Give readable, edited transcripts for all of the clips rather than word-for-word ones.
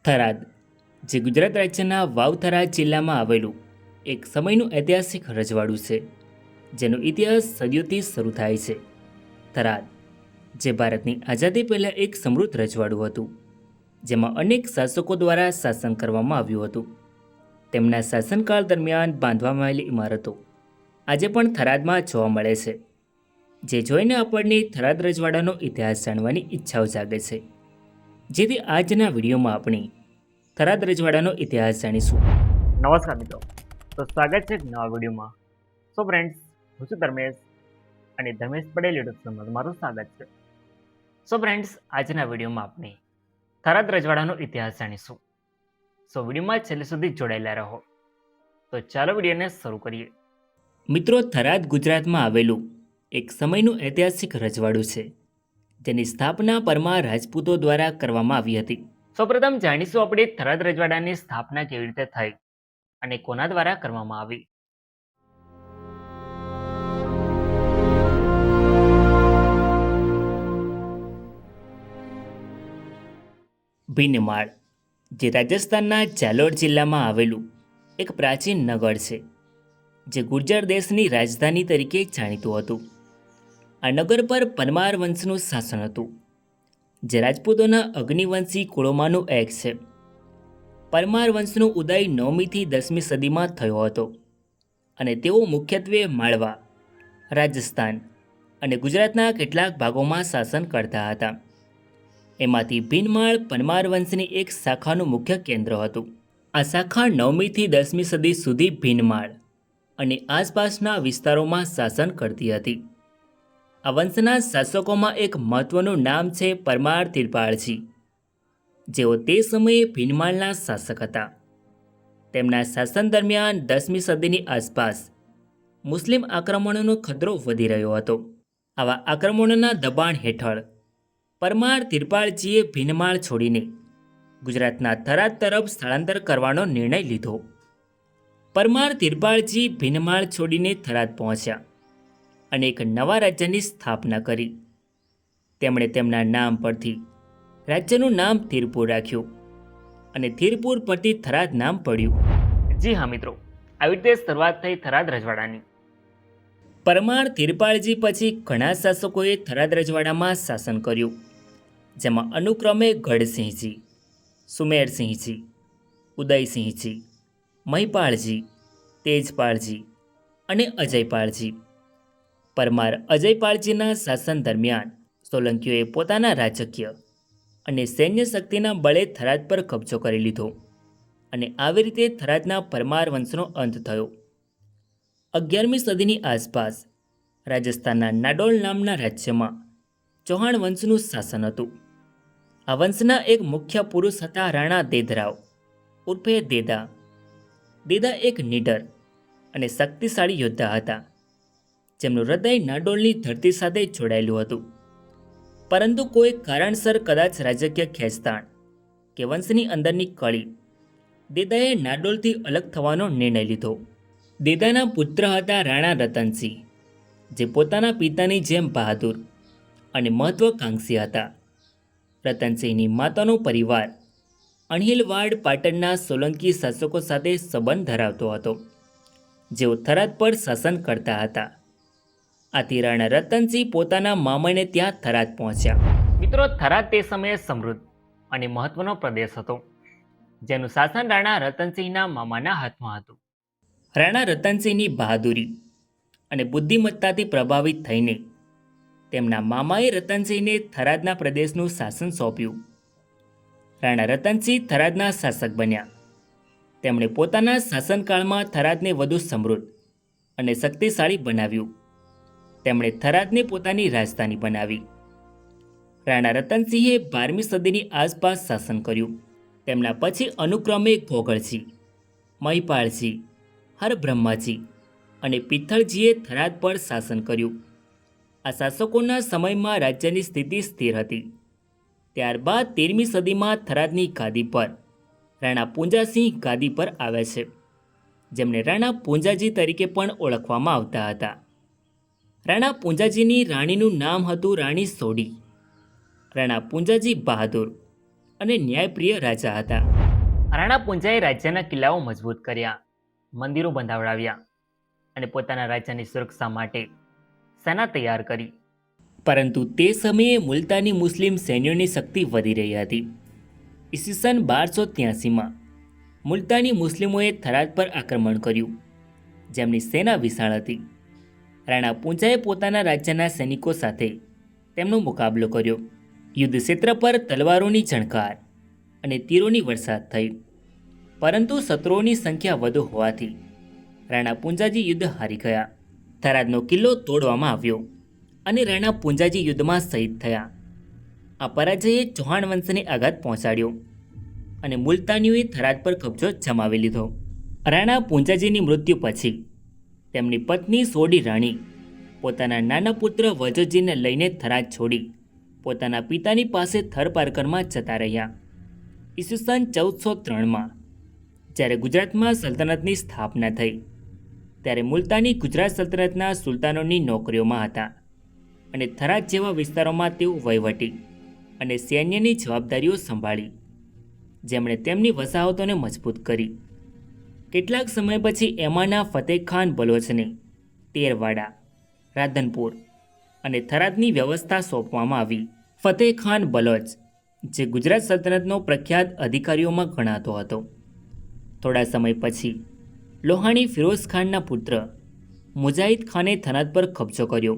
થરાદ, જે ગુજરાત રાજ્યના વાવથરા જિલ્લામાં આવેલું એક સમયનું ઐતિહાસિક રજવાડું છે, જેનો ઇતિહાસ સદીઓથી શરૂ થાય છે. થરાદ, જે ભારતની આઝાદી પહેલાં એક સમૃદ્ધ રજવાડું હતું, જેમાં અનેક શાસકો દ્વારા શાસન કરવામાં આવ્યું હતું. તેમના શાસનકાળ દરમિયાન બાંધવામાં આવેલી ઇમારતો આજે પણ થરાદમાં જોવા મળે છે, જે જોઈને આપણને થરાદ રજવાડાનો ઇતિહાસ જાણવાની ઈચ્છાઓ જાગે છે. જેથી આજના વિડીયોમાં આપણે થરાદ રજવાડાનો ઇતિહાસ જાણીશું. નમસ્કાર મિત્રો, તો સ્વાગત છે એક નવા વિડીયોમાં. સો ફ્રેન્ડ્સ, હું છું ધર્મેશ અને ધર્મેશ પટેલ યુટ્યુબ ચેનલમાં તમારું સ્વાગત છે. સો ફ્રેન્ડ્સ, આજના વિડીયોમાં આપણે થરાદ રજવાડાનો ઇતિહાસ જાણીશું. સો વિડીયોમાં છેલ્લે સુધી જોડાયેલા રહો. તો ચાલો વિડીયોને શરૂ કરીએ. મિત્રો, થરાદ ગુજરાતમાં આવેલું એક સમયનું ઐતિહાસિક રજવાડું છે, જેની સ્થાપના પરમાર રાજપૂતો દ્વારા કરવામાં આવી હતી. સૌપ્રથમ જાણીશું આપણે થરાદ રજવાડાની સ્થાપના કેવી રીતે થઈ અને કોના દ્વારા કરવામાં આવી. ભીનમાળ, જે રાજસ્થાનના જાલોર જિલ્લામાં આવેલું એક પ્રાચીન નગર છે, જે ગુર્જર દેશની રાજધાની તરીકે જાણીતું હતું. આ નગર પર પરમાર વંશનું શાસન હતું, જે રાજપૂતોના અગ્નિવંશી કુળોમાંનું એક છે. પરમાર વંશનો ઉદય 9મી થી 10મી સદીમાં થયો હતો અને તેઓ મુખ્યત્વે માળવા, રાજસ્થાન અને ગુજરાતના કેટલાક ભાગોમાં શાસન કરતા હતા. એમાંથી ભીનમાળ પરમાર વંશની એક શાખાનું મુખ્ય કેન્દ્ર હતું. આ શાખા 9મી થી 10મી સદી સુધી ભીનમાળ અને આસપાસના વિસ્તારોમાં શાસન કરતી હતી. આ વંશના શાસકોમાં એક મહત્વનું નામ છે પરમાર તિરપાળજી, જેઓ તે સમયે ભીનમાળના શાસક હતા. તેમના શાસન દરમિયાન 10મી સદીની આસપાસ મુસ્લિમ આક્રમણોનો ખતરો વધી રહ્યો હતો. આવા આક્રમણોના દબાણ હેઠળ પરમાર તિરપાળજીએ ભીનમાળ છોડીને ગુજરાતના થરાદ તરફ સ્થળાંતર કરવાનો નિર્ણય લીધો. પરમાર તિરપાળજી ભીનમાળ છોડીને થરાદ પહોંચ્યા અને એક નવા રાજ્યની સ્થાપના કરી. તેમણે તેમના નામ પરથી રાજ્યનું નામ થીરપુર રાખ્યું અને થીરપુર પરથી થરાદ નામ પડ્યું. જી હા મિત્રો, આવી રીતે શરૂઆત થઈ થરાદ રજવાડાની. પરમાર તિરપાળજી પછી ઘણા શાસકોએ થરાદ રજવાડામાં શાસન કર્યું, જેમાં અનુક્રમે ગઢસિંહજી, સુમેરસિંહજી, ઉદયસિંહજી, મહિપાળજી, તેજપાળજી અને અજયપાળજી. પરમાર અજયપાળજીના શાસન દરમિયાન સોલંકીઓએ પોતાના રાજકીય અને સૈન્ય શક્તિના બળે થરાદ પર કબજો કરી લીધો અને આવી રીતે થરાદના પરમાર વંશનો અંત થયો. 11મી સદીની આસપાસ રાજસ્થાનના નાડોલ નામના રાજ્યમાં ચૌહાણ વંશનું શાસન હતું. આ વંશના એક મુખ્ય પુરુષ હતા રાણા દેધરાવ ઉર્ફે દેદા. દેદા એક નીડર અને શક્તિશાળી યોદ્ધા હતા, જેમનું હૃદય નાડોલની ધરતી સાથે જોડાયેલું હતું. પરંતુ કોઈ કારણસર, કદાચ રાજકીય ખેંચતાણ કે વંશની અંદરની કળી, દેદાએ નાડોલથી અલગ થવાનો નિર્ણય લીધો. દેદાના પુત્ર હતા રાણા રતનસિંહ, જે પોતાના પિતાની જેમ બહાદુર અને મહત્વાકાંક્ષી હતા. રતનસિંહની માતાનો પરિવાર અણહિલવાડ પાટણના સોલંકી શાસકો સાથે સંબંધ ધરાવતો હતો, જેઓ થરાદ પર શાસન કરતા હતા. આથી રાણા રતનસિંહ પોતાના મામાને ત્યાં થરાદ પહોંચ્યા. મિત્રો, થરાદ તે સમયે સમૃદ્ધ અને મહત્વનો પ્રદેશ હતો, જેનું શાસન રાણા રતનસિંહના મામાના હાથમાં હતું. રાણા રતનસિંહની બહાદુરી અને બુદ્ધિમત્તાથી પ્રભાવિત થઈને તેમના મામાએ રતનસિંહને થરાદના પ્રદેશનું શાસન સોંપ્યું. રાણા રતનસિંહ થરાદના શાસક બન્યા. તેમણે પોતાના શાસનકાળમાં થરાદને વધુ સમૃદ્ધ અને શક્તિશાળી બનાવ્યું. તેમણે થરાદને પોતાની રાજધાની બનાવી. રાણા રતનસિંહે 12મી સદીની આસપાસ શાસન કર્યું. તેમના પછી અનુક્રમે ઘોઘળજી, મહિપાળજી, હરબ્રહ્માજી અને પિથળજીએ થરાદ પર શાસન કર્યું. આ શાસકોના સમયમાં રાજ્યની સ્થિતિ સ્થિર હતી. ત્યારબાદ 13મી સદીમાં થરાદની ગાદી પર રાણા પૂંજાસિંહ ગાદી પર આવે છે, જેમને રાણા પૂંજાજી તરીકે પણ ઓળખવામાં આવતા હતા. રાણા પૂંજાજીની રાણીનું નામ હતું રાણી સોડી. રાણા પૂંજાજી બહાદુર અને ન્યાયપ્રિય રાજા હતા. રાણા પૂંજાએ રાજ્યના કિલ્લાઓ મજબૂત કર્યા, મંદિરો બંધાવડાવ્યા અને પોતાના રાજ્યની સુરક્ષા માટે સેના તૈયાર કરી. પરંતુ તે સમયે મુલતાની મુસ્લિમ સૈન્યોની શક્તિ વધી રહી હતી. ઈસવીસન 1283માં મુલતાની મુસ્લિમોએ થરાદ પર આક્રમણ કર્યું, જેમની સેના વિશાળ હતી. રાણા પૂંજાએ પોતાના રાજ્યના સૈનિકો સાથે તેમનો મુકાબલો કર્યો. યુદ્ધ ક્ષેત્ર પર તલવારોની ઝણકાર અને તીરોની વરસાદ થઈ, પરંતુ શત્રુઓની સંખ્યા વધુ હોવાથી રાણા પૂંજાજી યુદ્ધ હારી ગયા. થરાદનો કિલ્લો તોડવામાં આવ્યો અને રાણા પૂંજાજી યુદ્ધમાં શહીદ થયા. આ પરાજયે ચૌહાણ વંશને આઘાત પહોંચાડ્યો અને મુલતાનીઓએ થરાદ પર કબજો જમાવી લીધો. રાણા પૂંજાજીની મૃત્યુ પછી તેમની પત્ની સોડી રાણી પોતાના નાના પુત્ર વજોજીને લઈને થરાદ છોડી પોતાના પિતાની પાસે થરપારકરમાં જતા રહ્યા. ઈસવીસન 1403માં જ્યારે ગુજરાતમાં સલ્તનતની સ્થાપના થઈ ત્યારે મુલતાની ગુજરાત સલ્તનતના સુલતાનોની નોકરીઓમાં હતા અને થરાદ જેવા વિસ્તારોમાં તેઓ વહીવટી અને સૈન્યની જવાબદારીઓ સંભાળી, જેમણે તેમની વસાહતોને મજબૂત કરી. કેટલાક સમય પછી એમાંના ફતેહ ખાન બલોચને તેરવાડા, રાધનપુર અને થરાદની વ્યવસ્થા સોંપવામાં આવી. ફતેહ ખાન બલોચ, જે ગુજરાત સલ્તનતનો પ્રખ્યાત અધિકારીઓમાં ગણાતો હતો, થોડા સમય પછી લોહાણી ફિરોઝ ખાનના પુત્ર મુજાહિદ ખાને થરાદ પર કબજો કર્યો.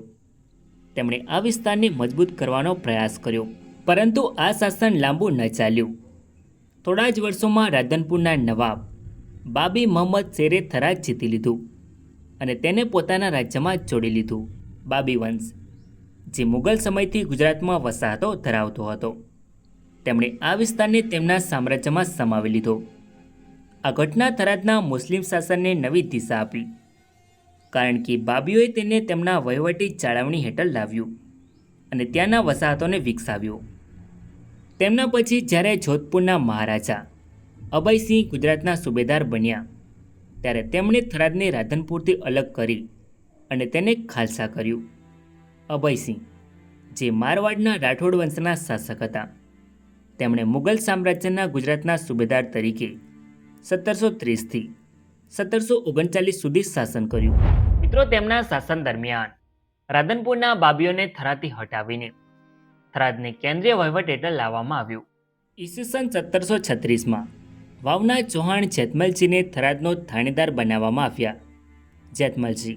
તેમણે આ વિસ્તારને મજબૂત કરવાનો પ્રયાસ કર્યો, પરંતુ આ શાસન લાંબુ ન ચાલ્યું. થોડા જ વર્ષોમાં રાધનપુરના નવાબ બાબી મોહમ્મદ શેરે થરાદ જીતી લીધું અને તેને પોતાના રાજ્યમાં જોડી લીધું. બાબી વંશ, જે મુગલ સમયથી ગુજરાતમાં વસાહતો ધરાવતો હતો, તેમણે આ વિસ્તારને તેમના સામ્રાજ્યમાં સમાવી લીધો. આ ઘટના થરાદના મુસ્લિમ શાસનને નવી દિશા આપી, કારણ કે બાબીઓએ તેને તેમના વહીવટી જાળવણી હેઠળ લાવ્યું અને ત્યાંના વસાહતોને વિકસાવ્યો. તેમના પછી જ્યારે જોધપુરના મહારાજા અભયસિંહ ગુજરાતના સુબેદાર બન્યા ત્યારે તેમણે થરાદને રાધનપુરથી અલગ કરી અને તેને ખાલસા કર્યું. અભયસિંહ, જે મારવાડના રાઠોડ વંશના શાસક હતા, તેમણે મુગલ સામ્રાજ્યના ગુજરાતના સુબેદાર તરીકે 1730થી 1739 સુધી શાસન કર્યું. મિત્રો, તેમના શાસન દરમિયાન રાધનપુરના બાબીઓને થરાદથી હટાવીને થરાદને કેન્દ્રીય વહીવટ હેઠળ લાવવામાં આવ્યું. ઈસવીસન 1736માં વાવના ચૌહાણ જેતમલજીને થરાદનો થાણેદાર બનાવવામાં આવ્યા. જેતમલજી,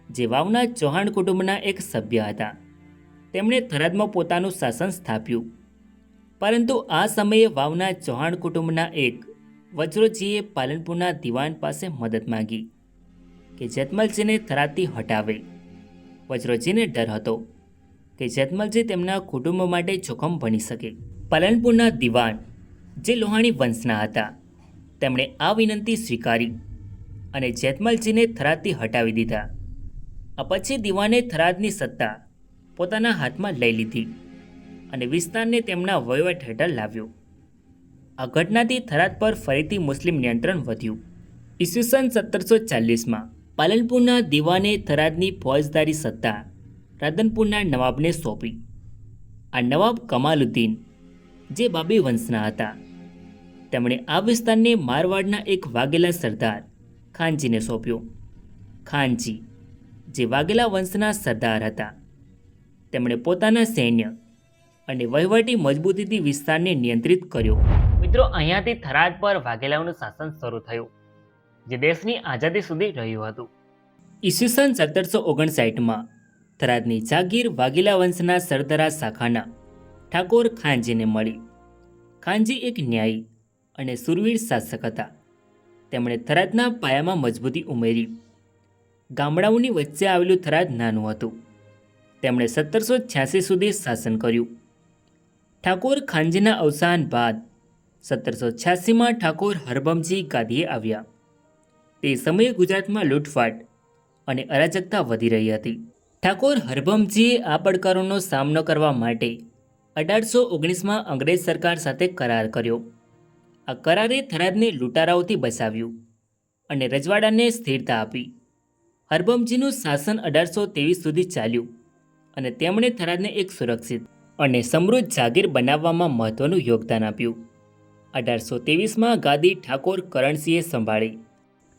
જે વાવના ચૌહાણ કુટુંબના એક સભ્ય હતા, તેમણે થરાદમાં પોતાનું શાસન સ્થાપ્યું. પરંતુ આ સમયે વાવના ચૌહાણ કુટુંબના એક વજ્રોજીએ પાલનપુરના દિવાન પાસે મદદ માંગી કે જેતમલજીને થરાદથી હટાવે. વજ્રોજીને ડર હતો કે જેતમલજી તેમના કુટુંબ માટે જોખમ બની શકે. પાલનપુરના દિવાન, જે લોહાણી વંશના હતા, તેમણે આ વિનંતી સ્વીકારી અને જેતમલજીને થરાદથી હટાવી દીધા. આ પછી દિવાને થરાદની સત્તા પોતાના હાથમાં લઈ લીધી અને વિસ્તારને તેમના વહીવટ હેઠળ લાવ્યો. આ ઘટનાથી થરાદ પર ફરીથી મુસ્લિમ નિયંત્રણ વધ્યું. ઈસવીસન 1740માં પાલનપુરના દિવાને થરાદની ફોજદારી સત્તા રાધનપુરના નવાબને સોંપી. આ નવાબ કમાલુદ્દીન, જે બાબી વંશના હતા, તેમણે આ વિસ્તારને મારવાડના એક વાઘેલા સરદાર ખાનજીને સોંપ્યો. ખાનજી, જે વાઘેલા વંશના સરદાર હતા, તેમણે પોતાના સૈન્ય અને વહીવટી મજબૂતીથી વિસ્તારને નિયંત્રિત કર્યો. મિત્રો, અહીંયાથી થરાદ પર વાઘેલાઓનું શાસન શરૂ થયું, જે દેશની આઝાદી સુધી રહ્યું હતું. ઈસવીસન 1759માં થરાદની જાગીર વાઘેલા વંશના સરદારા શાખાના ઠાકોર ખાનજીને મળી. ખાનજી એક ન્યાયી અને સુરવીર શાસક હતા. તેમણે થરાદના પાયામાં મજબૂતી ઉમેરી. ગામડાઓની વચ્ચે આવેલું થરાદ નાનું હતું. તેમણે 1786 સુધી શાસન કર્યું. ઠાકોર ખાનજીના અવસાન બાદ 1786માં ઠાકોર હરભમજી ગાદીએ આવ્યા. તે સમયે ગુજરાતમાં લૂંટફાટ અને અરાજકતા વધી રહી હતી. ઠાકોર હરભમજીએ આ પડકારોનો સામનો કરવા માટે 1819માં અંગ્રેજ સરકાર સાથે કરાર કર્યો. આ કરારે થરાદને લૂંટારાઓથી બચાવ્યું અને રજવાડાને સ્થિરતા આપી. હરભમજીનું શાસન 1823 સુધી ચાલ્યું અને તેમણે થરાદને એક સુરક્ષિત અને સમૃદ્ધ જાગીર બનાવવામાં મહત્વનું યોગદાન આપ્યું. 1823માં ગાદી ઠાકોર કરણસિંહે સંભાળી.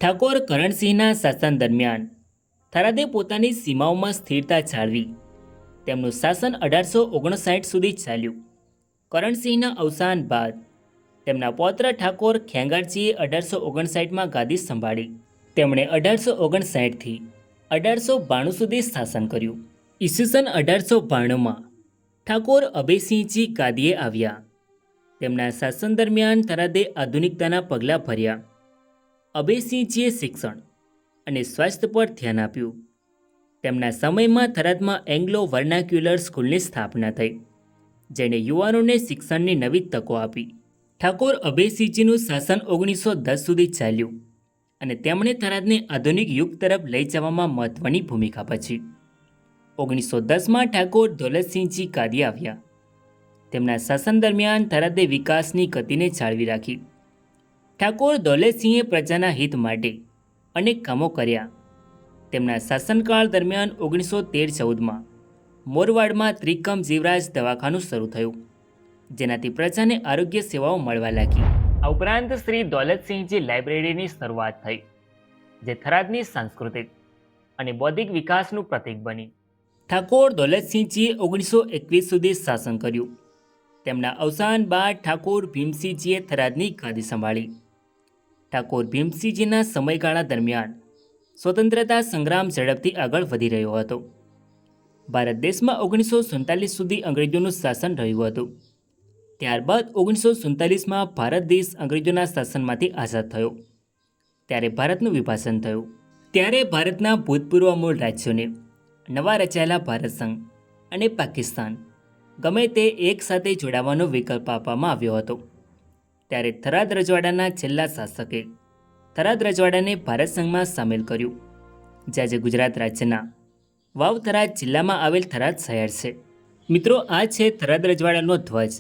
ઠાકોર કરણસિંહના શાસન દરમિયાન થરાદે પોતાની સીમાઓમાં સ્થિરતા જાળવી. તેમનું શાસન 1859 સુધી ચાલ્યું. કરણસિંહના અવસાન બાદ તેમના પૌત્ર ઠાકોર ખેંગારજીએ 1859માં ગાદી સંભાળી. તેમણે 1859થી 1892 સુધી શાસન કર્યું. ઈસવીસન 1892માં ઠાકોર અભયસિંહજી ગાદીએ આવ્યા. તેમના શાસન દરમિયાન થરાદે આધુનિકતાના પગલાં ભર્યા. અભયસિંહજીએ શિક્ષણ અને સ્વાસ્થ્ય પર ધ્યાન આપ્યું. તેમના સમયમાં થરાદમાં એંગ્લો વર્નાક્યુલર સ્કૂલની સ્થાપના થઈ, જેણે યુવાનોને શિક્ષણની નવી તકો આપી. ઠાકોર અભયસિંહજીનું શાસન 1910 સુધી ચાલ્યું અને તેમણે થરાદને આધુનિક યુગ તરફ લઈ જવામાં મહત્વની ભૂમિકા ભજવી. 1910માં ઠાકોર દૌલતસિંહજી ગાદીએ આવ્યા. તેમના શાસન દરમિયાન થરાદે વિકાસની ગતિને જાળવી રાખી. ઠાકોર દૌલતસિંહે પ્રજાના હિત માટે અનેક કામો કર્યા. તેમના શાસનકાળ દરમિયાન 1913-14માં મોરવાડમાં ત્રિકમ જીવરાજ દવાખાનું શરૂ થયું, જેનાથી પ્રજાને આરોગ્ય સેવાઓ મળવા લાગી. આ ઉપરાંત શ્રી દૌલતસિંહજી લાઇબ્રેરીની શરૂઆત થઈ, જે થરાદની સાંસ્કૃતિક અને બૌદ્ધિક વિકાસનું પ્રતીક બની. ઠાકોર દૌલતસિંહજીએ 1921 સુધી શાસન કર્યું. તેમના અવસાન બાદ ઠાકોર ભીમસિંહજીએ થરાદની ગાદી સંભાળી. ઠાકોર ભીમસિંહજીના સમયગાળા દરમિયાન સ્વતંત્રતા સંગ્રામ ઝડપથી આગળ વધી રહ્યો હતો. ભારત દેશમાં 1947 સુધી અંગ્રેજોનું શાસન રહ્યું હતું. ત્યારબાદ 1947માં ભારત દેશ અંગ્રેજોના શાસનમાંથી આઝાદ થયો. ત્યારે ભારતનું વિભાજન થયું. ત્યારે ભારતના ભૂતપૂર્વ મૂળ રાજ્યોને નવા રચાયેલા ભારત સંઘ અને પાકિસ્તાન ગમે તે એક સાથે જોડાવાનો વિકલ્પ આપવામાં આવ્યો હતો. ત્યારે થરાદ રજવાડાના છેલ્લા શાસકે થરાદ રજવાડાને ભારત સંઘમાં સામેલ કર્યું, જે આજે ગુજરાત રાજ્યના વાવ થરાદ જિલ્લામાં આવેલ થરાદ શહેર છે. મિત્રો, આ છે થરાદ રજવાડાનો ધ્વજ,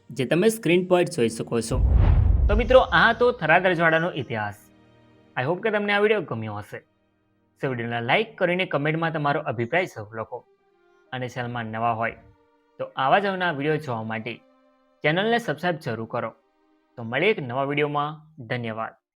જે તમે સ્ક્રીન પર જોઈ શકો છો. તો મિત્રો, આ તો થરાદ રજવાડાનો ઇતિહાસ. આઈ હોપ કે તમને આ વિડીયો ગમ્યો હશે. સો વિડીયોને લાઇક કરીને કમેન્ટમાં તમારો અભિપ્રાય જરૂર લખો. અને ચેનલમાં નવા હોય તો આવા જ નવા વિડીયો જોવા માટે ચેનલને સબસ્ક્રાઈબ જરૂર કરો. તો મળીએ એક નવા વિડીયોમાં. ધન્યવાદ.